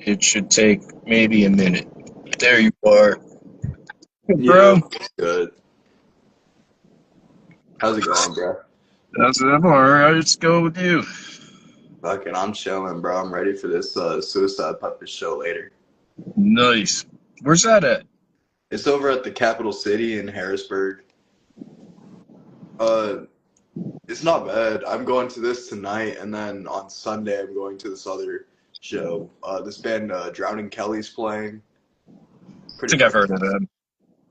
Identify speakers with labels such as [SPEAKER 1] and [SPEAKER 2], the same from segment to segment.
[SPEAKER 1] It should take maybe a minute. There you are. Hey,
[SPEAKER 2] Yeah,
[SPEAKER 1] bro.
[SPEAKER 2] good. How's it going, bro?
[SPEAKER 1] That's it. I'm alright. Let's go with you.
[SPEAKER 2] Fucking, I'm chilling, bro. I'm ready for this Suicide Puppet show later.
[SPEAKER 1] Nice. Where's that at?
[SPEAKER 2] It's over at the capital city in Harrisburg. Uh, it's not bad. I'm going to this tonight, and then on Sunday I'm going to this other show. This band, Drowning Kelly's playing.
[SPEAKER 1] I
[SPEAKER 2] Pretty
[SPEAKER 1] think I've
[SPEAKER 2] fucking
[SPEAKER 1] heard of
[SPEAKER 2] awesome.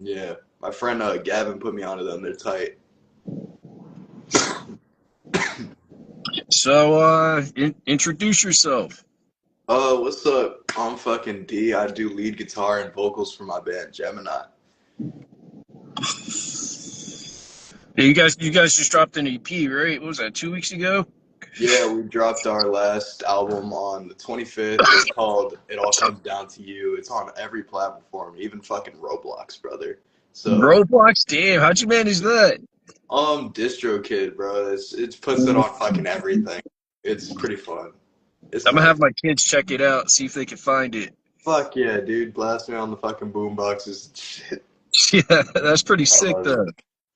[SPEAKER 1] that.
[SPEAKER 2] Yeah, my friend Gavin put me onto them. They're tight.
[SPEAKER 1] So, introduce yourself.
[SPEAKER 2] What's up? I'm fucking D. I do lead guitar and vocals for my band, Gemini.
[SPEAKER 1] Yeah, you guys just dropped an EP, right? What was that, 2 weeks ago?
[SPEAKER 2] Yeah, we dropped our last album on the 25th. It's called It All Comes Down to You. It's on every platform, even fucking Roblox, brother. So,
[SPEAKER 1] Roblox? Damn, how'd you manage that?
[SPEAKER 2] DistroKid, bro. It puts it on fucking everything. It's pretty fun. It's
[SPEAKER 1] I'm gonna have
[SPEAKER 2] nice.
[SPEAKER 1] my kids check it out, see if they can find it.
[SPEAKER 2] Fuck yeah, dude. Blast me on the fucking boomboxes and shit.
[SPEAKER 1] Yeah, that's pretty
[SPEAKER 2] I
[SPEAKER 1] sick,
[SPEAKER 2] love it.
[SPEAKER 1] though.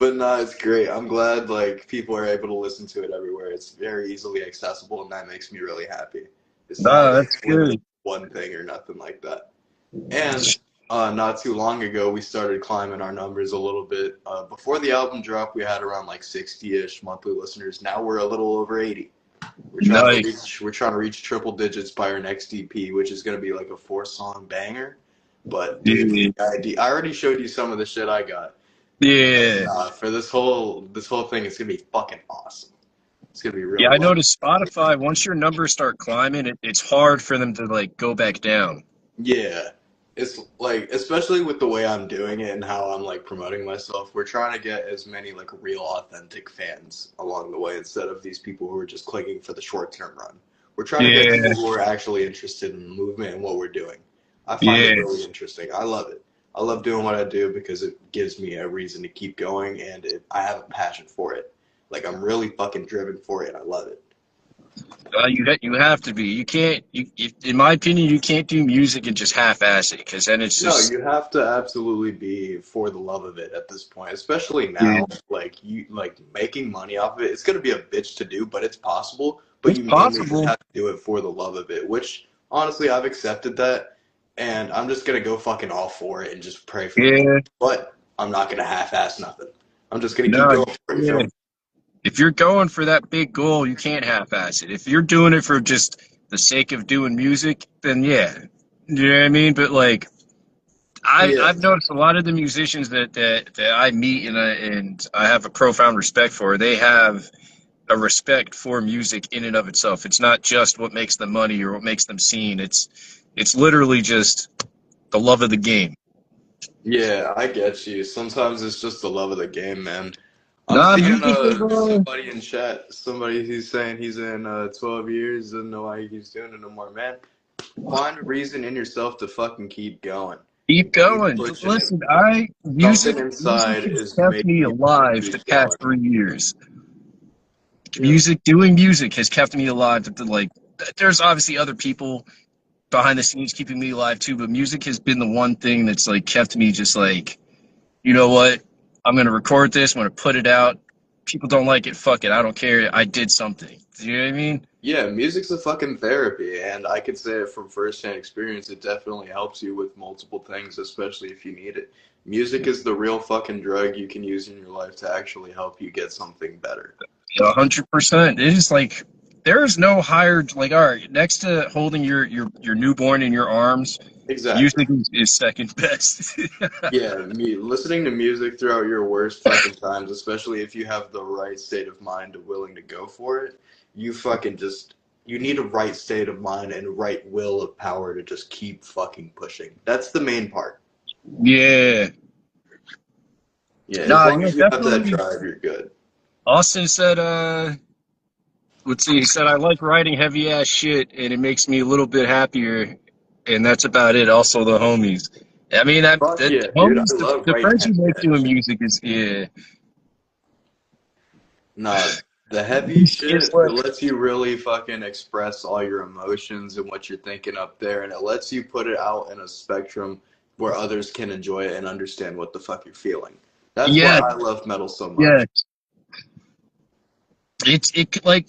[SPEAKER 2] But no, it's great. I'm glad like people are able to listen to it everywhere. It's very easily accessible, and that makes me really happy. It's not
[SPEAKER 1] Nah,
[SPEAKER 2] like
[SPEAKER 1] that's
[SPEAKER 2] limited
[SPEAKER 1] good.
[SPEAKER 2] to one thing or nothing like that. And not too long ago, we started climbing our numbers a little bit. Before the album dropped, we had around like 60-ish monthly listeners. Now we're a little over 80.
[SPEAKER 1] Nice.
[SPEAKER 2] We're trying to reach triple digits by our next EP, which is gonna be like a 4-song banger. But dude,
[SPEAKER 1] Yeah.
[SPEAKER 2] I already showed you some of the shit I got.
[SPEAKER 1] Yeah.
[SPEAKER 2] For this whole thing, it's gonna be fucking awesome. It's gonna be
[SPEAKER 1] Yeah,
[SPEAKER 2] real
[SPEAKER 1] I
[SPEAKER 2] light.
[SPEAKER 1] noticed Spotify, once your numbers start climbing, it's hard for them to like go back down.
[SPEAKER 2] Yeah, it's like especially with the way I'm doing it and how I'm like promoting myself, we're trying to get as many like real authentic fans along the way instead of these people who are just clicking for the short term run. We're trying to get
[SPEAKER 1] Yeah,
[SPEAKER 2] people who are actually interested in the movement and what we're doing. I find it
[SPEAKER 1] yeah.
[SPEAKER 2] really interesting. I love it. I love doing what I do because it gives me a reason to keep going and I have a passion for it. Like I'm really fucking driven for it. I love it.
[SPEAKER 1] You have to be. You can't. In my opinion, you can't do music and just half-ass it because then it's
[SPEAKER 2] No,
[SPEAKER 1] just
[SPEAKER 2] you have to absolutely be for the love of it at this point, especially
[SPEAKER 1] yeah.
[SPEAKER 2] now. Like you, like making money off of it. It's gonna be a bitch to do, but it's possible. But
[SPEAKER 1] It's
[SPEAKER 2] you mainly just
[SPEAKER 1] possible.
[SPEAKER 2] have to do it for the love of it. Which honestly, I've accepted that, and I'm just gonna go fucking all for it and just pray for the best.
[SPEAKER 1] Yeah.
[SPEAKER 2] But I'm not gonna half-ass nothing. I'm just gonna keep
[SPEAKER 1] No.
[SPEAKER 2] going for it. You feel
[SPEAKER 1] Yeah.
[SPEAKER 2] me?
[SPEAKER 1] If you're going for that big goal, you can't half-ass it. If you're doing it for just the sake of doing music, then yeah, you know what I mean. But like,
[SPEAKER 2] Yeah,
[SPEAKER 1] I've noticed a lot of the musicians that I meet and I have a profound respect for. They have a respect for music in and of itself. It's not just what makes them money or what makes them seen. It's literally just the love of the game.
[SPEAKER 2] yeah, I get you. Sometimes it's just the love of the game, man. I'm
[SPEAKER 1] Nah,
[SPEAKER 2] seeing
[SPEAKER 1] music is
[SPEAKER 2] somebody in chat, somebody who's saying he's in 12 years, doesn't know why he keeps doing it no more. Man, find a reason in yourself to fucking keep going
[SPEAKER 1] keep
[SPEAKER 2] and keep
[SPEAKER 1] going.
[SPEAKER 2] pushing it.
[SPEAKER 1] Listen, I
[SPEAKER 2] Something
[SPEAKER 1] music
[SPEAKER 2] inside
[SPEAKER 1] has
[SPEAKER 2] is
[SPEAKER 1] kept
[SPEAKER 2] making
[SPEAKER 1] me
[SPEAKER 2] you want to
[SPEAKER 1] alive the
[SPEAKER 2] keep
[SPEAKER 1] past
[SPEAKER 2] going.
[SPEAKER 1] 3 years.
[SPEAKER 2] Yep.
[SPEAKER 1] Doing music has kept me alive. Like, there's obviously other people behind the scenes keeping me alive too, but music has been the one thing that's like kept me just like, you know what? I'm gonna record this. I'm gonna put it out. People don't like it. Fuck it. I don't care. I did something. Do you know what I mean?
[SPEAKER 2] Yeah, music's a fucking therapy, and I could say it from firsthand experience. It definitely helps you with multiple things, especially if you need it. Music is the real fucking drug you can use in your life to actually help you get something better.
[SPEAKER 1] 100%. It is like there is no higher like all right next to holding your newborn in your arms.
[SPEAKER 2] Exactly.
[SPEAKER 1] Music is second best.
[SPEAKER 2] Yeah, listening to music throughout your worst fucking times, especially if you have the right state of mind to willing to go for it, you fucking just you need a right state of mind and right will of power to just keep fucking pushing. That's the main part.
[SPEAKER 1] Yeah.
[SPEAKER 2] Yeah, as
[SPEAKER 1] Nah,
[SPEAKER 2] long
[SPEAKER 1] yeah,
[SPEAKER 2] as you have that
[SPEAKER 1] definitely.
[SPEAKER 2] drive, you're good.
[SPEAKER 1] Austin said, let's see, he said, I like writing heavy ass shit and it makes me a little bit happier. And that's about it. Also, the homies. I mean,
[SPEAKER 2] Fuck
[SPEAKER 1] that
[SPEAKER 2] yeah, dude. I
[SPEAKER 1] homies,
[SPEAKER 2] love
[SPEAKER 1] the
[SPEAKER 2] writing
[SPEAKER 1] friends you
[SPEAKER 2] heavy
[SPEAKER 1] make
[SPEAKER 2] ass
[SPEAKER 1] doing
[SPEAKER 2] shit.
[SPEAKER 1] music is, yeah.
[SPEAKER 2] Nah, The heavy
[SPEAKER 1] Music is
[SPEAKER 2] shit, it
[SPEAKER 1] what.
[SPEAKER 2] lets you really fucking express all your emotions and what you're thinking up there, and it lets you put it out in a spectrum where others can enjoy it and understand what the fuck you're feeling. That's why
[SPEAKER 1] Yeah,
[SPEAKER 2] I love metal so
[SPEAKER 1] yeah.
[SPEAKER 2] much.
[SPEAKER 1] Like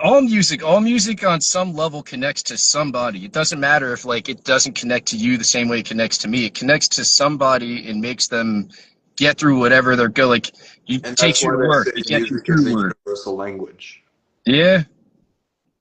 [SPEAKER 1] all music on some level connects to somebody. It doesn't matter if like it doesn't connect to you the same way it connects to me. It connects to somebody and makes them get through whatever they're go. Like it
[SPEAKER 2] And that's
[SPEAKER 1] takes you
[SPEAKER 2] why
[SPEAKER 1] to
[SPEAKER 2] they
[SPEAKER 1] work.
[SPEAKER 2] say
[SPEAKER 1] It gets you
[SPEAKER 2] music is
[SPEAKER 1] through
[SPEAKER 2] a
[SPEAKER 1] work.
[SPEAKER 2] universal language.
[SPEAKER 1] Yeah,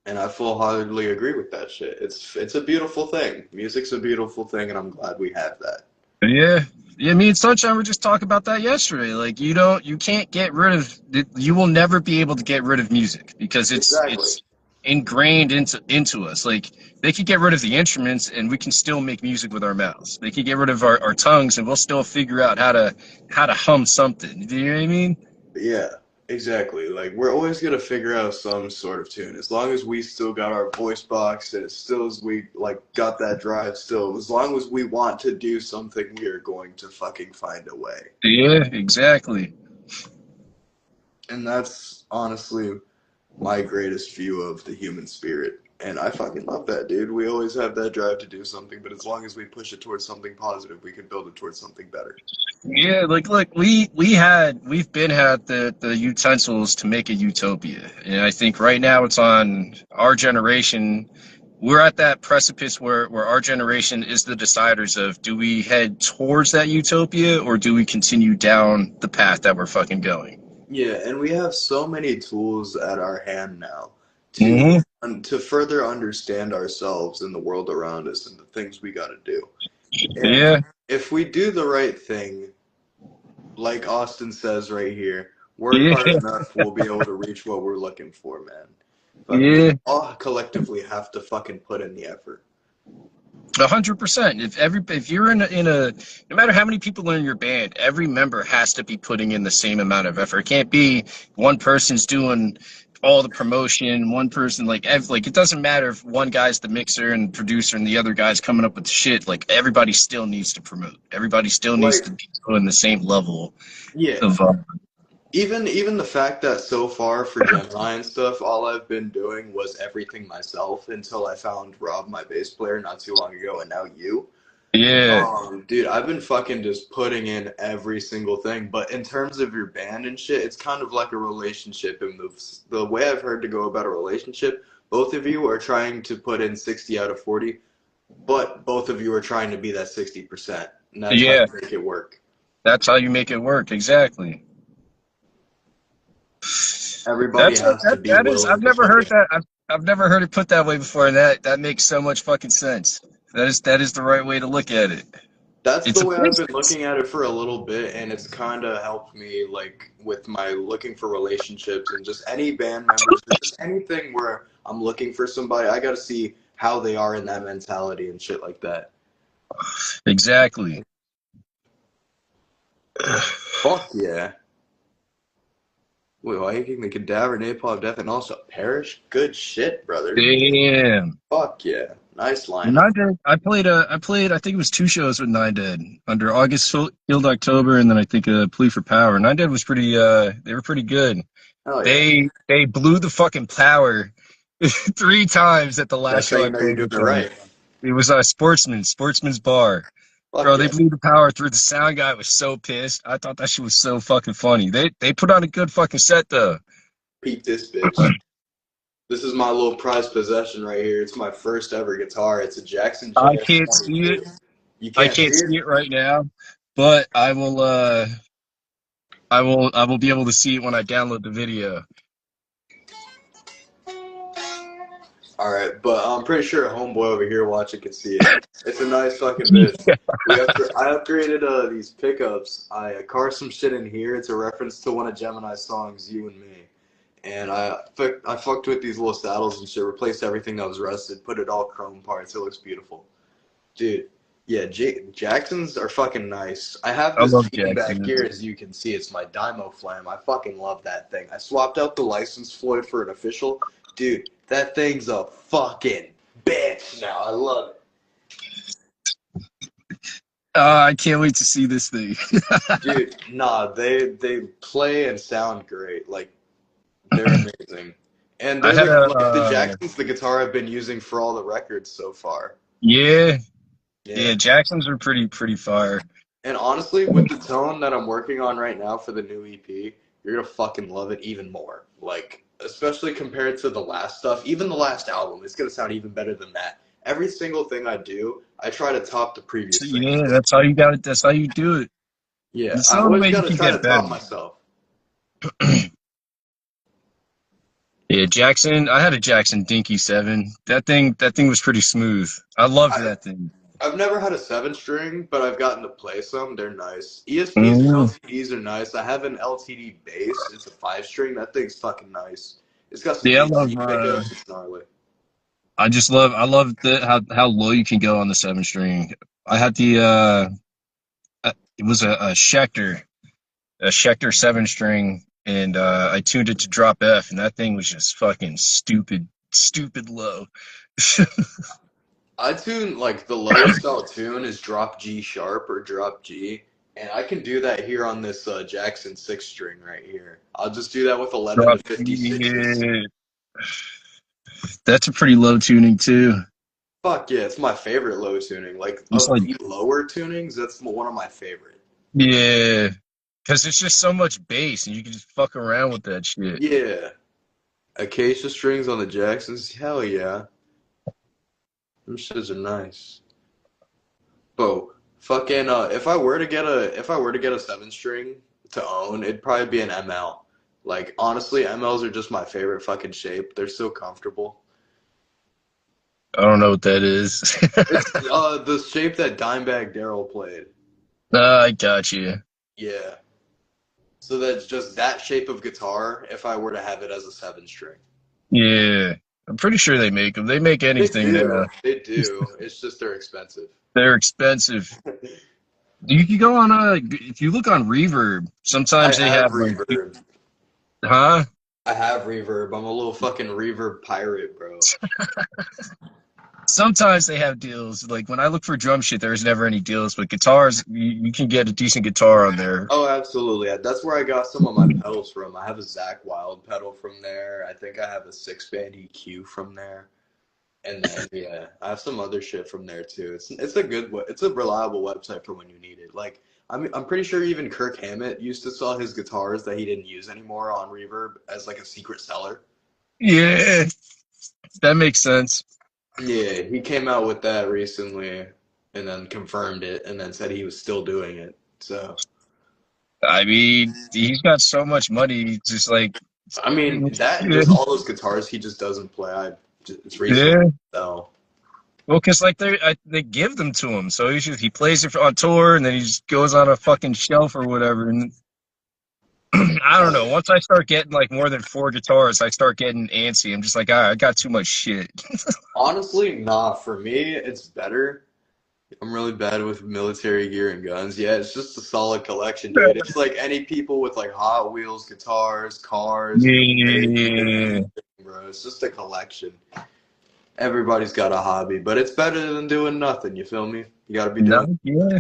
[SPEAKER 2] And I full heartedly agree with that shit. It's a beautiful thing. Music's a beautiful thing, and I'm glad we have that.
[SPEAKER 1] yeah, yeah. Me and Sunshine were just talking about that yesterday. Like you can't get rid of. You will never be able to get rid of music because
[SPEAKER 2] Exactly.
[SPEAKER 1] it's ingrained into us. Like they could get rid of the instruments and we can still make music with our mouths. They could get rid of our tongues and we'll still figure out how to hum something. Do you know what I mean?
[SPEAKER 2] Yeah, exactly. Like we're always gonna figure out some sort of tune. As long as we still got our voice box and as still as we like got that drive still, as long as we want to do something, we are going to fucking find a way.
[SPEAKER 1] Yeah, exactly.
[SPEAKER 2] And that's honestly my greatest view of the human spirit. And I fucking love that, dude. We always have that drive to do something, but as long as we push it towards something positive, we can build it towards something better.
[SPEAKER 1] Yeah, like look, we've been had the utensils to make a utopia, and I think right now it's on our generation. We're at that precipice where our generation is the deciders of do we head towards that utopia or do we continue down the path that we're fucking going.
[SPEAKER 2] Yeah, and we have so many tools at our hand now to
[SPEAKER 1] Hmm.
[SPEAKER 2] to further understand ourselves and the world around us and the things we got to do. And
[SPEAKER 1] Yeah,
[SPEAKER 2] if we do the right thing, like Austin says right here, work
[SPEAKER 1] yeah,
[SPEAKER 2] hard enough, we'll be able to reach what we're looking for, man. But we
[SPEAKER 1] yeah.
[SPEAKER 2] all collectively have to fucking put in the effort.
[SPEAKER 1] 100%. If you're in a no matter how many people are in your band, every member has to be putting in the same amount of effort. It can't be one person's doing all the promotion, one person like it doesn't matter if one guy's the mixer and producer and the other guy's coming up with the shit. Like everybody still needs to promote. Everybody still needs
[SPEAKER 2] Like,
[SPEAKER 1] to be doing the same level
[SPEAKER 2] yeah,
[SPEAKER 1] of
[SPEAKER 2] even the fact that so far for Gemini and stuff, all I've been doing was everything myself until I found Rob, my bass player, not too long ago, and now you.
[SPEAKER 1] yeah,
[SPEAKER 2] Dude, I've been fucking just putting in every single thing. But in terms of your band and shit, it's kind of like a relationship. And the way I've heard to go about a relationship, both of you are trying to put in 60 out of 40, but both of you are trying to be that 60%. And that's how
[SPEAKER 1] yeah.
[SPEAKER 2] you make it work.
[SPEAKER 1] That's how you make it work. Exactly.
[SPEAKER 2] Everybody
[SPEAKER 1] That's
[SPEAKER 2] has to be
[SPEAKER 1] that is. I've
[SPEAKER 2] willing to
[SPEAKER 1] never heard
[SPEAKER 2] fucking.
[SPEAKER 1] that. I've never heard it put that way before, and that makes so much fucking sense. That is the right way to look at it.
[SPEAKER 2] That's
[SPEAKER 1] It's
[SPEAKER 2] the
[SPEAKER 1] a
[SPEAKER 2] way I've been
[SPEAKER 1] business.
[SPEAKER 2] looking at it for a little bit, and it's kind of helped me, like, with my looking for relationships and just any band members or just anything where I'm looking for somebody. I got to see how they are in that mentality and shit like that.
[SPEAKER 1] Exactly.
[SPEAKER 2] Fuck yeah. Wait, Viking, the Cadaver, Napalm Death, and also Perish? Good shit, brother.
[SPEAKER 1] Damn.
[SPEAKER 2] Fuck yeah. Nice lineup.
[SPEAKER 1] Nine Dead. I played. I think it was two shows with Nine Dead under August Field October, and then I think a Plea for Power. Nine Dead was pretty. They were pretty good.
[SPEAKER 2] Hell yeah.
[SPEAKER 1] They blew the fucking power three times at the last
[SPEAKER 2] That's how
[SPEAKER 1] show I
[SPEAKER 2] you know you're
[SPEAKER 1] played
[SPEAKER 2] doing
[SPEAKER 1] with
[SPEAKER 2] it
[SPEAKER 1] them.
[SPEAKER 2] right.
[SPEAKER 1] It was a Sportsman's Bar.
[SPEAKER 2] Fuck
[SPEAKER 1] Bro, they
[SPEAKER 2] yeah.
[SPEAKER 1] blew the power through. The sound guy was so pissed. I thought that shit was so fucking funny. They put on a good fucking set though.
[SPEAKER 2] Peep this bitch. This is my little prized possession right here. It's my first ever guitar. It's a Jackson
[SPEAKER 1] I can't see it.
[SPEAKER 2] JS22. You
[SPEAKER 1] I
[SPEAKER 2] can't see
[SPEAKER 1] can't
[SPEAKER 2] it?
[SPEAKER 1] see it right now, but I will be able to see it when I download the video.
[SPEAKER 2] All right, but I'm pretty sure a homeboy over here watching can see it. It's a nice fucking bitch. I upgraded these pickups. I carved some shit in here. It's a reference to one of Gemini's songs, "You and Me." And I fucked with these little saddles and shit. Replaced everything that was rusted. Put it all chrome parts. It looks beautiful, dude. Yeah, Jacksons are fucking nice. I have
[SPEAKER 1] I
[SPEAKER 2] this
[SPEAKER 1] love
[SPEAKER 2] bean back
[SPEAKER 1] Jackson.
[SPEAKER 2] here, as you can see. It's my Dymo Flam. I fucking love that thing. I swapped out the license Floyd for an official. Dude, that thing's a fucking bitch now. I love it.
[SPEAKER 1] I can't wait to see this thing.
[SPEAKER 2] Dude, nah, they play and sound great. Like, They're amazing. And
[SPEAKER 1] I
[SPEAKER 2] they're
[SPEAKER 1] had
[SPEAKER 2] the
[SPEAKER 1] a
[SPEAKER 2] like the Jackson's the guitar I've been using for all the records so far.
[SPEAKER 1] yeah, yeah.
[SPEAKER 2] Yeah.
[SPEAKER 1] Jacksons are pretty fire.
[SPEAKER 2] And honestly, with the tone that I'm working on right now for the new EP, you're gonna fucking love it even more. Like, especially compared to the last stuff, even the last album, it's gonna sound even better than that. Every single thing I do, I try to top the
[SPEAKER 1] So,
[SPEAKER 2] previous thing.
[SPEAKER 1] yeah, that's how you got it. That's how you do it.
[SPEAKER 2] Yeah,
[SPEAKER 1] It's
[SPEAKER 2] I
[SPEAKER 1] the only
[SPEAKER 2] always
[SPEAKER 1] way you
[SPEAKER 2] gotta
[SPEAKER 1] can
[SPEAKER 2] try to
[SPEAKER 1] get better.
[SPEAKER 2] top myself.
[SPEAKER 1] Yeah, Jackson. I had a Jackson Dinky 7. That thing was pretty smooth. I loved
[SPEAKER 2] I,
[SPEAKER 1] that thing.
[SPEAKER 2] I've never had a seven string, but I've gotten to play some. They're nice. ESPs and
[SPEAKER 1] Mm,
[SPEAKER 2] LTDs are nice. I have an LTD bass. It's a five string. That thing's fucking nice. It's got some
[SPEAKER 1] yeah, I
[SPEAKER 2] deep
[SPEAKER 1] love.
[SPEAKER 2] C pickups. It's gnarly.
[SPEAKER 1] I love how low you can go on the 7 string. I had it was a Schecter 7 string, and I tuned it to drop F, and that thing was just fucking stupid low.
[SPEAKER 2] I tune like the lowest I'll tune is drop G sharp or drop G, and I can do that here on this Jackson six string right here. I'll just do that with 11 to
[SPEAKER 1] Drop
[SPEAKER 2] 56s.
[SPEAKER 1] yeah, that's a pretty low tuning too.
[SPEAKER 2] Fuck yeah, it's my favorite low tuning. Like
[SPEAKER 1] It's
[SPEAKER 2] of
[SPEAKER 1] like
[SPEAKER 2] the lower tunings, that's one of my favorite.
[SPEAKER 1] yeah, because it's just so much bass, and you can just fuck around with that shit.
[SPEAKER 2] Yeah, acacia strings on the Jacksons, hell yeah, them shits are nice. But fucking if I were to get a seven string to own, it'd probably be an ML. Like honestly, MLs are just my favorite fucking shape. They're so comfortable.
[SPEAKER 1] I don't know what that is.
[SPEAKER 2] It's the shape that Dimebag Daryl played.
[SPEAKER 1] I got you.
[SPEAKER 2] Yeah. So that's just that shape of guitar if I were to have it as a seven string.
[SPEAKER 1] Yeah, I'm pretty sure they make them. They make
[SPEAKER 2] They
[SPEAKER 1] anything
[SPEAKER 2] do.
[SPEAKER 1] now.
[SPEAKER 2] They do. It's just they're expensive.
[SPEAKER 1] They're expensive. You can go on if you look on Reverb,
[SPEAKER 2] I
[SPEAKER 1] sometimes they
[SPEAKER 2] have
[SPEAKER 1] have like,
[SPEAKER 2] reverb.
[SPEAKER 1] huh?
[SPEAKER 2] I have reverb. I'm a little fucking reverb pirate, bro.
[SPEAKER 1] Sometimes they have deals. Like when I look for drum shit, there's never any deals. But guitars, you can get a decent guitar on there.
[SPEAKER 2] Oh, absolutely. Yeah, that's where I got some of my pedals from. I have a Zach Wild pedal from there. I think I have a six band EQ from there. And then yeah, I have some other shit from there too. It's a it's a reliable website for when you need it. Like I'm pretty sure even Kirk Hammett used to sell his guitars that he didn't use anymore on Reverb as like a secret seller.
[SPEAKER 1] Yeah, that makes sense.
[SPEAKER 2] Yeah, he came out with that recently and then confirmed it and then said he was still doing it. So
[SPEAKER 1] I mean, he's got so much money. Just like,
[SPEAKER 2] I mean that and
[SPEAKER 1] yeah,
[SPEAKER 2] just all those guitars he just doesn't play. It's recently
[SPEAKER 1] yeah.
[SPEAKER 2] so
[SPEAKER 1] Well, because like they give them to him, so he plays it on tour, and then he just goes on a fucking shelf or whatever. And I don't know. Once I start getting like more than 4 guitars, I start getting antsy. I'm just like, I got too much shit.
[SPEAKER 2] honestly, nah, for me it's better. I'm really bad with military gear and guns. Yeah, it's just a solid collection, dude. It's like any people with like Hot Wheels guitars, cars,
[SPEAKER 1] Yeah,
[SPEAKER 2] bro. It's just a collection. Everybody's got a hobby, but it's better than doing nothing. You feel me? You got to be
[SPEAKER 1] no,
[SPEAKER 2] doing.
[SPEAKER 1] yeah.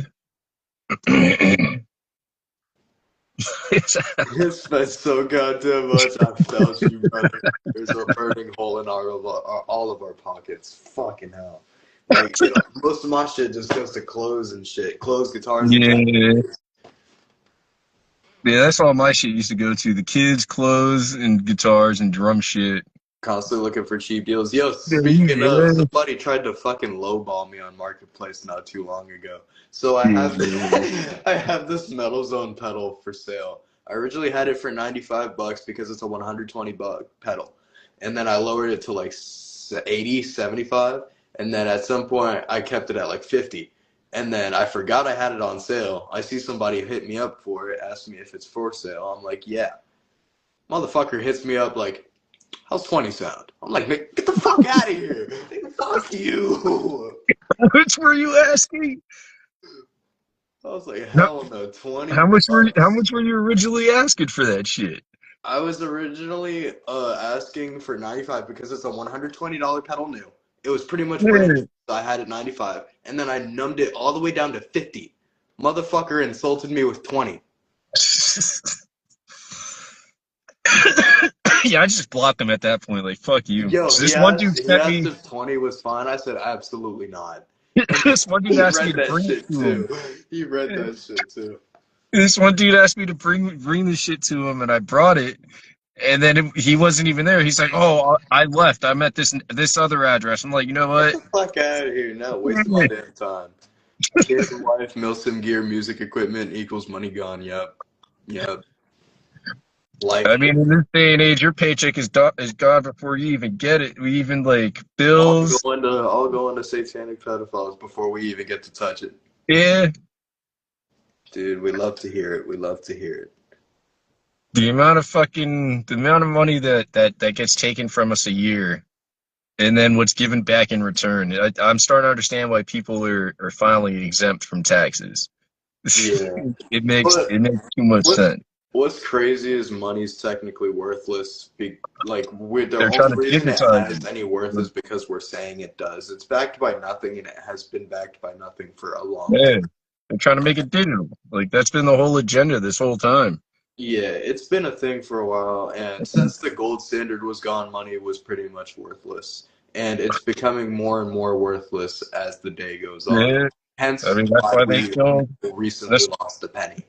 [SPEAKER 2] You spent so goddamn much. I felt you, brother. There's a burning hole in all of our pockets. Fucking hell. Like, you know, most of my shit just goes to clothes and shit. Clothes, guitars, and
[SPEAKER 1] Yeah, yeah, that's all my shit used to go to. The kids' clothes and guitars and drum shit.
[SPEAKER 2] constantly looking for cheap deals. Yo,
[SPEAKER 1] Yeah,
[SPEAKER 2] speaking of,
[SPEAKER 1] yeah.
[SPEAKER 2] somebody tried to fucking lowball me on Marketplace not too long ago. So I have
[SPEAKER 1] Yeah.
[SPEAKER 2] I have this Metal Zone pedal for sale. I originally had it for 95 bucks because it's a 120 buck pedal. And then I lowered it to like 80, 75, and then at some point I kept it at like 50. And then I forgot I had it on sale. I see somebody hit me up for it, asked me if it's for sale. I'm like, "Yeah." Motherfucker hits me up like, how's 20 sound? I'm like, get the fuck out of here. Fuck you.
[SPEAKER 1] Which were you asking?
[SPEAKER 2] I was like,
[SPEAKER 1] No,
[SPEAKER 2] hell no, 20
[SPEAKER 1] how
[SPEAKER 2] bucks.
[SPEAKER 1] much were you originally asking for that shit?
[SPEAKER 2] I was originally asking for 95 because it's a $120 pedal new. It was pretty much brand new.
[SPEAKER 1] Yeah.
[SPEAKER 2] So I had it 95. And then I numbed it all the way down to 50. Motherfucker insulted me with 20.
[SPEAKER 1] Yeah, I just blocked him at that point. Like, fuck you.
[SPEAKER 2] Yo,
[SPEAKER 1] So this one dude
[SPEAKER 2] he
[SPEAKER 1] sent
[SPEAKER 2] asked
[SPEAKER 1] me.
[SPEAKER 2] if 20 was fine. I said absolutely not.
[SPEAKER 1] This one dude
[SPEAKER 2] He
[SPEAKER 1] asked me
[SPEAKER 2] read
[SPEAKER 1] to
[SPEAKER 2] that
[SPEAKER 1] bring it
[SPEAKER 2] shit
[SPEAKER 1] to him.
[SPEAKER 2] too. He read that shit too.
[SPEAKER 1] This one dude asked me to bring the shit to him, and I brought it. And then he wasn't even there. He's like, "Oh, I left. I'm at this other address." I'm like, you know
[SPEAKER 2] Get
[SPEAKER 1] what?
[SPEAKER 2] the fuck out of here. No, wasting my damn time. Kid, wife, Milsim gear, music equipment equals money gone. Yep. Yep.
[SPEAKER 1] I
[SPEAKER 2] Life.
[SPEAKER 1] mean, in this day and age, your paycheck is gone before you even get it. We even like
[SPEAKER 2] I'll
[SPEAKER 1] bills.
[SPEAKER 2] go into satanic pedophiles before we even get to touch it.
[SPEAKER 1] Yeah,
[SPEAKER 2] Dude, we love to hear it. We love to hear it.
[SPEAKER 1] the amount of money that gets taken from us a year, and then what's given back in return. I'm starting to understand why people are finally exempt from taxes.
[SPEAKER 2] Yeah.
[SPEAKER 1] It
[SPEAKER 2] But
[SPEAKER 1] makes too much
[SPEAKER 2] what's
[SPEAKER 1] sense.
[SPEAKER 2] what's crazy is money's technically worthless. The
[SPEAKER 1] They're trying
[SPEAKER 2] only
[SPEAKER 1] to
[SPEAKER 2] reason it
[SPEAKER 1] digitize
[SPEAKER 2] has any worth
[SPEAKER 1] it.
[SPEAKER 2] is because we're saying it does. It's backed by nothing, and it has been backed by nothing for a long time.
[SPEAKER 1] Yeah, they're trying to make it digital. Like that's been the whole agenda this whole time.
[SPEAKER 2] Yeah, it's been a thing for a while, and since the gold standard was gone, money was pretty much worthless. And it's becoming more and more worthless as the day goes on.
[SPEAKER 1] Yeah, I
[SPEAKER 2] Hence
[SPEAKER 1] mean that's
[SPEAKER 2] why
[SPEAKER 1] why they
[SPEAKER 2] we
[SPEAKER 1] kill.
[SPEAKER 2] recently
[SPEAKER 1] That's
[SPEAKER 2] lost a penny.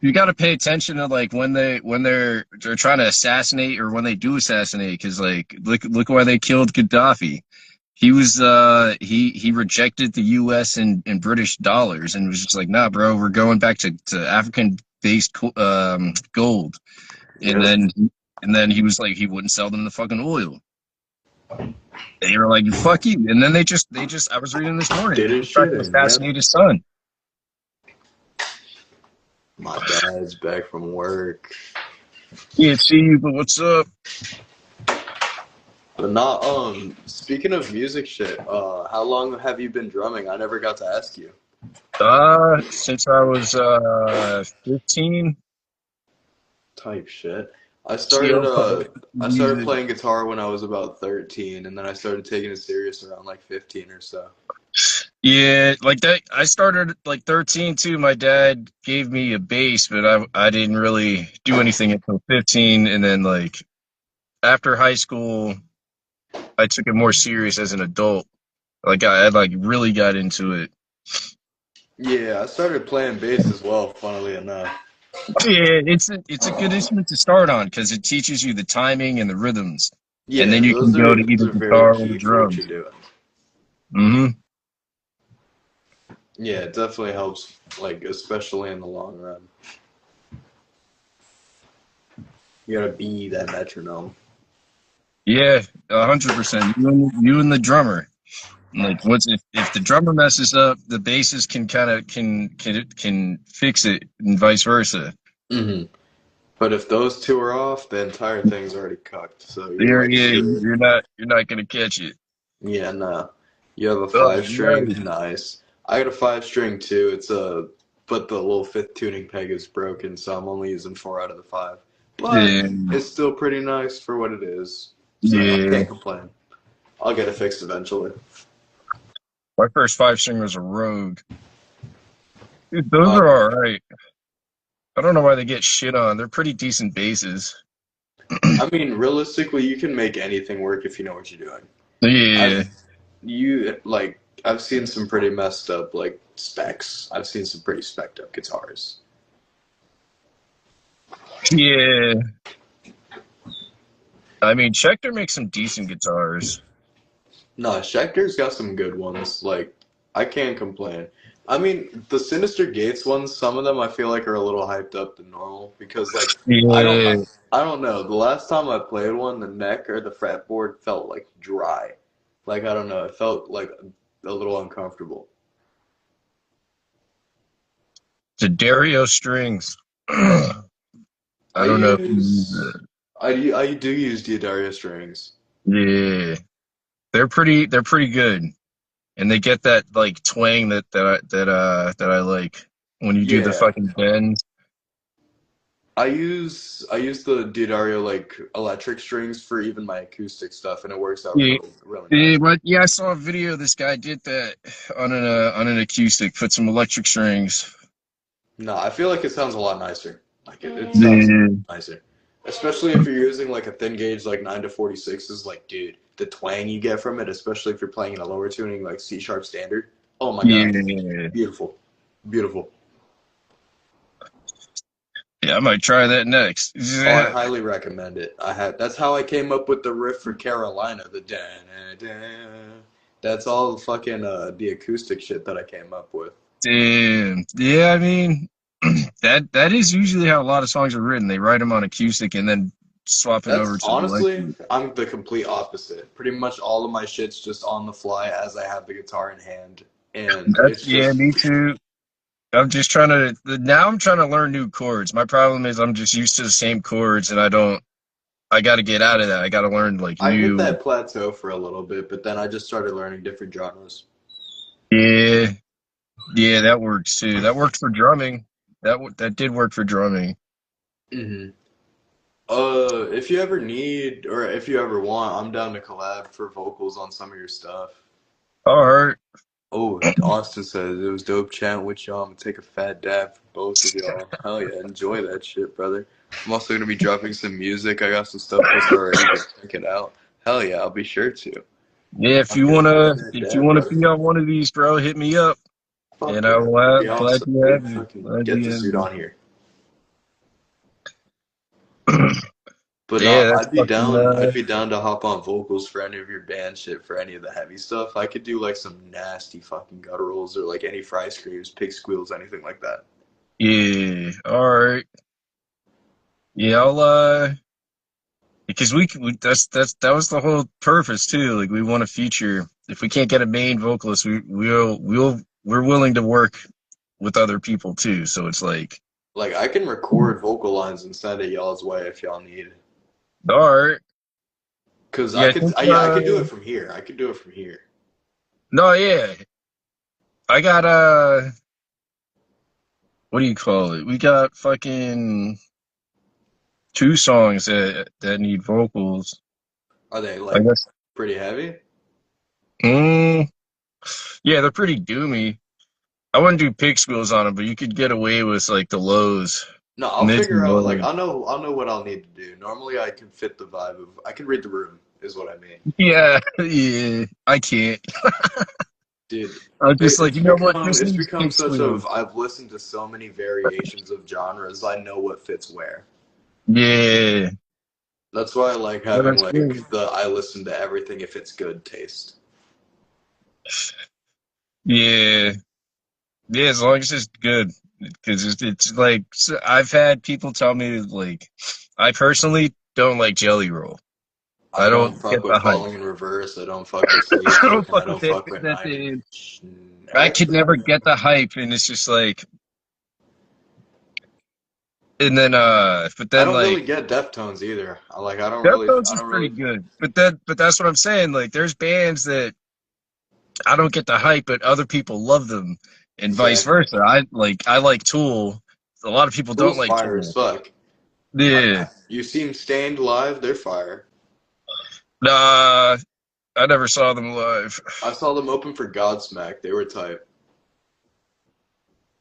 [SPEAKER 1] you got to pay attention to like when they're trying to assassinate or when they do assassinate because like look why they killed Gaddafi. He was he rejected the U.S. and British dollars and was just like, nah, bro, we're going back to African based gold. And
[SPEAKER 2] Yep.
[SPEAKER 1] then he was like, he wouldn't sell them the fucking oil. They were like, fuck you. And then they just I was reading this morning,
[SPEAKER 2] Did
[SPEAKER 1] they
[SPEAKER 2] his
[SPEAKER 1] tried
[SPEAKER 2] shit
[SPEAKER 1] to
[SPEAKER 2] in, yep.
[SPEAKER 1] assassinate his son.
[SPEAKER 2] My dad's back from work.
[SPEAKER 1] Can't see you, but what's up?
[SPEAKER 2] But not speaking of music shit, how long have you been drumming? I never got to ask you.
[SPEAKER 1] Since I was 15.
[SPEAKER 2] Type shit. I
[SPEAKER 1] Still
[SPEAKER 2] started
[SPEAKER 1] playing
[SPEAKER 2] uh I started
[SPEAKER 1] music.
[SPEAKER 2] playing guitar when I was about 13, and then I started taking it serious around like 15 or so.
[SPEAKER 1] Yeah, like that. I started at, like 13 too. My dad gave me a bass, but I didn't really do anything until 15. And then like after high school, I took it more serious as an adult. Like I like really got into it.
[SPEAKER 2] Yeah, I started playing bass as well, funnily enough.
[SPEAKER 1] Yeah, it's a good instrument to start on because it teaches you the timing and the rhythms, and
[SPEAKER 2] Yeah,
[SPEAKER 1] then you can go to
[SPEAKER 2] those
[SPEAKER 1] either
[SPEAKER 2] are very
[SPEAKER 1] guitar or
[SPEAKER 2] key for what you're
[SPEAKER 1] drums.
[SPEAKER 2] doing.
[SPEAKER 1] Hmm.
[SPEAKER 2] Yeah, it definitely helps, like especially in the long run. You gotta be that metronome.
[SPEAKER 1] Yeah, 100%. You and the drummer. Like, what's if the drummer messes up, the bassist can kind of can fix it, and vice versa.
[SPEAKER 2] Hmm. But if those two are off, the entire thing's already cooked. So you're
[SPEAKER 1] You're
[SPEAKER 2] like
[SPEAKER 1] yeah,
[SPEAKER 2] screwed.
[SPEAKER 1] you're not gonna catch it.
[SPEAKER 2] Yeah, no. You have a
[SPEAKER 1] Oh,
[SPEAKER 2] five string?
[SPEAKER 1] right.
[SPEAKER 2] Nice. I got a five string too. But the little fifth tuning peg is broken, so I'm only using four out of the five. But
[SPEAKER 1] Yeah,
[SPEAKER 2] it's still pretty nice for what it is. So I
[SPEAKER 1] yeah.
[SPEAKER 2] can't complain. I'll get it fixed eventually.
[SPEAKER 1] My first five string was a Rogue. Dude, those
[SPEAKER 2] Uh,
[SPEAKER 1] are all right. I don't know why they get shit on. They're pretty decent basses.
[SPEAKER 2] I mean, realistically, you can make anything work if you know what you're doing.
[SPEAKER 1] Yeah,
[SPEAKER 2] I've I've seen some pretty messed up like specs. I've seen some pretty specked up guitars.
[SPEAKER 1] yeah. I mean, Schecter makes some decent guitars.
[SPEAKER 2] No, Schecter's got some good ones. Like, I can't complain. I mean, the Sinister Gates ones, some of them I feel like are a little hyped up than normal because, like, I don't,
[SPEAKER 1] Yeah,
[SPEAKER 2] I don't know. The last time I played one, the neck or the fretboard felt like dry. Like, I don't know. It felt like a little uncomfortable.
[SPEAKER 1] the Dario strings. I
[SPEAKER 2] I
[SPEAKER 1] don't know if you use
[SPEAKER 2] use,
[SPEAKER 1] it.
[SPEAKER 2] I do use Diodario strings.
[SPEAKER 1] Yeah, they're pretty good, and they get that like twang that I like when you do the
[SPEAKER 2] Yeah,
[SPEAKER 1] fucking bends.
[SPEAKER 2] I use the Diodario like electric strings for even my acoustic stuff, and it works out
[SPEAKER 1] Yeah,
[SPEAKER 2] really, really
[SPEAKER 1] yeah,
[SPEAKER 2] nice.
[SPEAKER 1] but yeah, I saw a video. This guy did that on an acoustic. Put some electric strings.
[SPEAKER 2] No, I feel like it sounds a lot nicer. Like it sounds
[SPEAKER 1] Yeah,
[SPEAKER 2] nicer. Especially if you're using like a thin gauge like 9 to 46 is like, dude, the twang you get from it, especially if you're playing in a lower tuning like C sharp standard. Oh my god,
[SPEAKER 1] Yeah,
[SPEAKER 2] beautiful, beautiful.
[SPEAKER 1] yeah, I might try that next.
[SPEAKER 2] Oh, I highly recommend it. I had that's how I came up with the riff for Carolina, the da da. That's all fucking the acoustic shit that I came up with.
[SPEAKER 1] Damn. Yeah, I mean, that is usually how a lot of songs are written. They write them on acoustic and then swap it
[SPEAKER 2] That's
[SPEAKER 1] over to the
[SPEAKER 2] honestly,
[SPEAKER 1] electric.
[SPEAKER 2] I'm the complete opposite. Pretty much all of my shit's just on the fly as I have the guitar in hand, and
[SPEAKER 1] That's
[SPEAKER 2] it's
[SPEAKER 1] yeah,
[SPEAKER 2] just
[SPEAKER 1] me too. I'm just trying to now I'm trying to learn new chords. My problem is I'm just used to the same chords and I got to get out of that. I got to learn like
[SPEAKER 2] I hit
[SPEAKER 1] new.
[SPEAKER 2] that plateau for a little bit, but then I just started learning different genres.
[SPEAKER 1] Yeah. Yeah, that works too. That worked for drumming. That did work for drumming.
[SPEAKER 2] hmm if you ever need or if you ever want, I'm down to collab for vocals on some of your stuff.
[SPEAKER 1] All right.
[SPEAKER 2] Oh, Austin says it was dope chatting with y'all. I'm gonna take a fat dab for both of y'all. Hell yeah, enjoy that shit, brother. I'm also gonna be dropping some music. I got some stuff posted already. Just check it out. Hell yeah, I'll be sure to.
[SPEAKER 1] Yeah,
[SPEAKER 2] Fucking enjoy that
[SPEAKER 1] if you
[SPEAKER 2] dab,
[SPEAKER 1] wanna
[SPEAKER 2] brother.
[SPEAKER 1] be on one of these, bro, hit me up,
[SPEAKER 2] Fuck
[SPEAKER 1] and I
[SPEAKER 2] yeah,
[SPEAKER 1] will
[SPEAKER 2] that'd be
[SPEAKER 1] glad
[SPEAKER 2] awesome.
[SPEAKER 1] to
[SPEAKER 2] We'll
[SPEAKER 1] have you.
[SPEAKER 2] fucking
[SPEAKER 1] Glad
[SPEAKER 2] get
[SPEAKER 1] to
[SPEAKER 2] the
[SPEAKER 1] have
[SPEAKER 2] suit
[SPEAKER 1] you.
[SPEAKER 2] on here. But no,
[SPEAKER 1] Yeah, that's
[SPEAKER 2] I'd be
[SPEAKER 1] fucking.
[SPEAKER 2] down. I'd be down to hop on vocals for any of your band shit for any of the heavy stuff. I could do like some nasty fucking gutturals or like any fry screams, pig squeals, anything like that.
[SPEAKER 1] Yeah. All right. Yeah, I'll because that was the whole purpose too. Like we want to feature. If we can't get a main vocalist, we're willing to work with other people too. So it's like,
[SPEAKER 2] Like I can record vocal lines and send it y'all's way if y'all need.
[SPEAKER 1] all right.
[SPEAKER 2] Cause
[SPEAKER 1] Yeah, I think.
[SPEAKER 2] yeah, I could do it from here. I could do it from here.
[SPEAKER 1] No, yeah. I got what do you call it? We got fucking two songs that need vocals.
[SPEAKER 2] Are they
[SPEAKER 1] I
[SPEAKER 2] like
[SPEAKER 1] guess.
[SPEAKER 2] pretty heavy?
[SPEAKER 1] Mm, yeah, they're pretty doomy. I wouldn't do pig squeals on them, but you could get away with like the lows,
[SPEAKER 2] No, I'll
[SPEAKER 1] mids
[SPEAKER 2] figure
[SPEAKER 1] and
[SPEAKER 2] out. Like
[SPEAKER 1] lows.
[SPEAKER 2] I'll know what I'll need to do. Normally, I can fit the vibe of. I can read the room, is what I mean.
[SPEAKER 1] Yeah, yeah. I can't.
[SPEAKER 2] Dude,
[SPEAKER 1] I'm just like, you know what? This
[SPEAKER 2] it's
[SPEAKER 1] needs
[SPEAKER 2] become
[SPEAKER 1] pig
[SPEAKER 2] such
[SPEAKER 1] squeals.
[SPEAKER 2] of I've listened to so many variations of genres, I know what fits where.
[SPEAKER 1] Yeah,
[SPEAKER 2] That's why I like
[SPEAKER 1] yeah,
[SPEAKER 2] having
[SPEAKER 1] that's
[SPEAKER 2] like
[SPEAKER 1] good.
[SPEAKER 2] the I listen to everything if it's good taste.
[SPEAKER 1] Yeah, yeah. As long as it's good, because it's like I've had people tell me like, I personally don't like Jelly Roll.
[SPEAKER 2] I
[SPEAKER 1] I
[SPEAKER 2] don't
[SPEAKER 1] don't
[SPEAKER 2] fuck
[SPEAKER 1] get
[SPEAKER 2] with
[SPEAKER 1] the hype.
[SPEAKER 2] falling in reverse, I don't fuck with
[SPEAKER 1] I don't
[SPEAKER 2] sleepwalk, and I
[SPEAKER 1] fuck with
[SPEAKER 2] don't
[SPEAKER 1] that.
[SPEAKER 2] fuck with
[SPEAKER 1] That
[SPEAKER 2] nine
[SPEAKER 1] thing.
[SPEAKER 2] inch.
[SPEAKER 1] I could never get the hype, and it's just like, and then but
[SPEAKER 2] I
[SPEAKER 1] then
[SPEAKER 2] don't really
[SPEAKER 1] like
[SPEAKER 2] get Deftones either.
[SPEAKER 1] Deftones
[SPEAKER 2] I
[SPEAKER 1] is
[SPEAKER 2] don't
[SPEAKER 1] pretty
[SPEAKER 2] really.
[SPEAKER 1] good, but that's what I'm saying. Like, there's bands that I don't get the hype, but other people love them, and vice
[SPEAKER 2] Exactly.
[SPEAKER 1] versa. I like Tool. A lot of people don't
[SPEAKER 2] Tool's
[SPEAKER 1] like
[SPEAKER 2] fire as
[SPEAKER 1] Tool.
[SPEAKER 2] fuck.
[SPEAKER 1] Yeah,
[SPEAKER 2] You seen Stained live? They're fire.
[SPEAKER 1] nah, I never saw them live.
[SPEAKER 2] I saw them open for Godsmack. They were tight.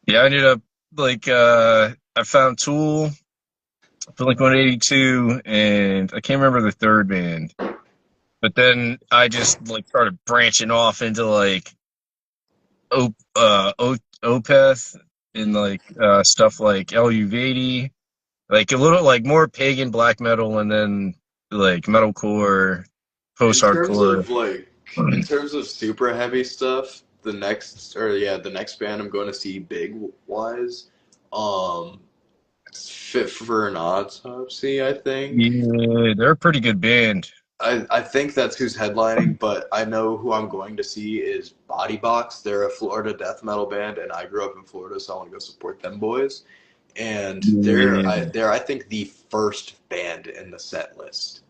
[SPEAKER 1] Yeah, I ended up like I found Tool, Blink 182, and I can't remember the third band. But then I just like started branching off into like Opeth and like stuff like LU80, like a little like more pagan black metal, and then like metalcore,
[SPEAKER 2] In
[SPEAKER 1] post
[SPEAKER 2] terms
[SPEAKER 1] hardcore.
[SPEAKER 2] of in terms of super heavy stuff, the next band I'm going to see big wise, um, Fit for an Autopsy, I think.
[SPEAKER 1] Yeah, they're a pretty good band.
[SPEAKER 2] I think that's who's headlining, but I know who I'm going to see is Body Box. They're a Florida death metal band, and I grew up in Florida, so I want to go support them boys. And
[SPEAKER 1] Yeah,
[SPEAKER 2] they're I think the first band in the set list,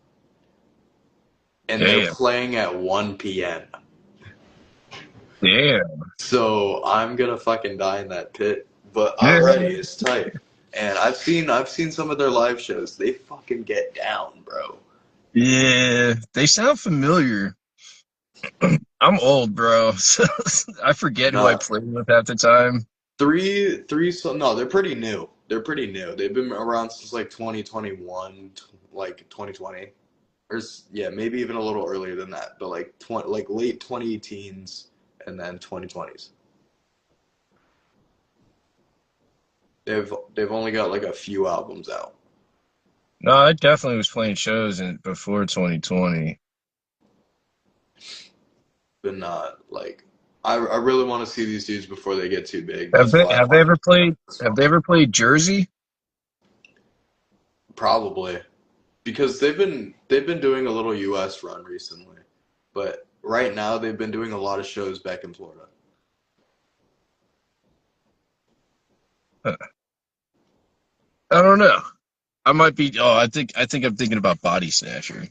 [SPEAKER 2] and they're
[SPEAKER 1] damn,
[SPEAKER 2] playing at 1 p.m.
[SPEAKER 1] damn.
[SPEAKER 2] So I'm gonna fucking die in that pit, but I'm ready.
[SPEAKER 1] Yeah,
[SPEAKER 2] It's tight, and I've seen some of their live shows. They fucking get down, bro.
[SPEAKER 1] yeah, they sound familiar. I'm old, bro, so I forget who I
[SPEAKER 2] Nah,
[SPEAKER 1] played with half the time.
[SPEAKER 2] three. So no, they're pretty new. They're pretty new. They've been around since like 2021, like 2020, yeah, maybe even a little earlier than that, but like like late 20 teens and then 2020s. They've only got like a few albums out,
[SPEAKER 1] No, I definitely was playing shows before 2020.
[SPEAKER 2] but not like I really want to see these dudes before they get too big.
[SPEAKER 1] Have
[SPEAKER 2] That's
[SPEAKER 1] they
[SPEAKER 2] why I
[SPEAKER 1] have they
[SPEAKER 2] wanted
[SPEAKER 1] ever
[SPEAKER 2] to get out
[SPEAKER 1] played
[SPEAKER 2] this
[SPEAKER 1] have
[SPEAKER 2] song.
[SPEAKER 1] they ever played Jersey?
[SPEAKER 2] Probably because they've been doing a little US run recently, but right now they've been doing a lot of shows back in Florida.
[SPEAKER 1] Uh, I don't know. I might be. Oh, I think I'm thinking about Body Snatcher.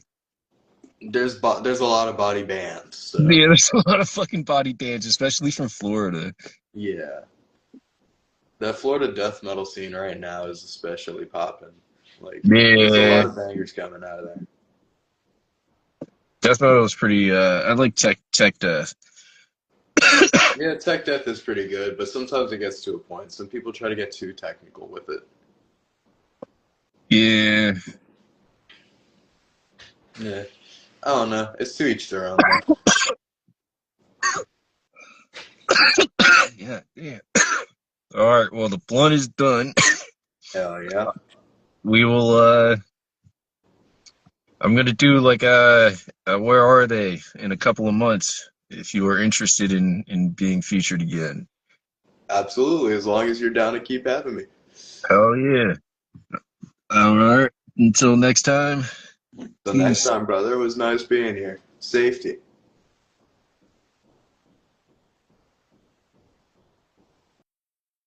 [SPEAKER 2] There's a lot of body bands, so
[SPEAKER 1] Yeah, there's a lot of fucking body bands, especially from Florida.
[SPEAKER 2] yeah. The Florida death metal scene right now is especially popping. Like, there's a
[SPEAKER 1] Yeah,
[SPEAKER 2] lot of bangers coming out of there.
[SPEAKER 1] Death Metal is pretty. I like Tech Death.
[SPEAKER 2] Yeah, tech death is pretty good, but sometimes it gets to a point. Some people try to get too technical with it.
[SPEAKER 1] Yeah,
[SPEAKER 2] Yeah, I don't know. It's to each their own, though.
[SPEAKER 1] yeah, yeah. All right. Well, the blunt is done.
[SPEAKER 2] Hell yeah.
[SPEAKER 1] We will. I'm gonna do like where are they in a couple of months? If you are interested in being featured again.
[SPEAKER 2] Absolutely, as long as you're down to keep having me.
[SPEAKER 1] Hell yeah. All right. Until next time.
[SPEAKER 2] So next
[SPEAKER 1] Peace.
[SPEAKER 2] time, brother, it was nice being here. Safety.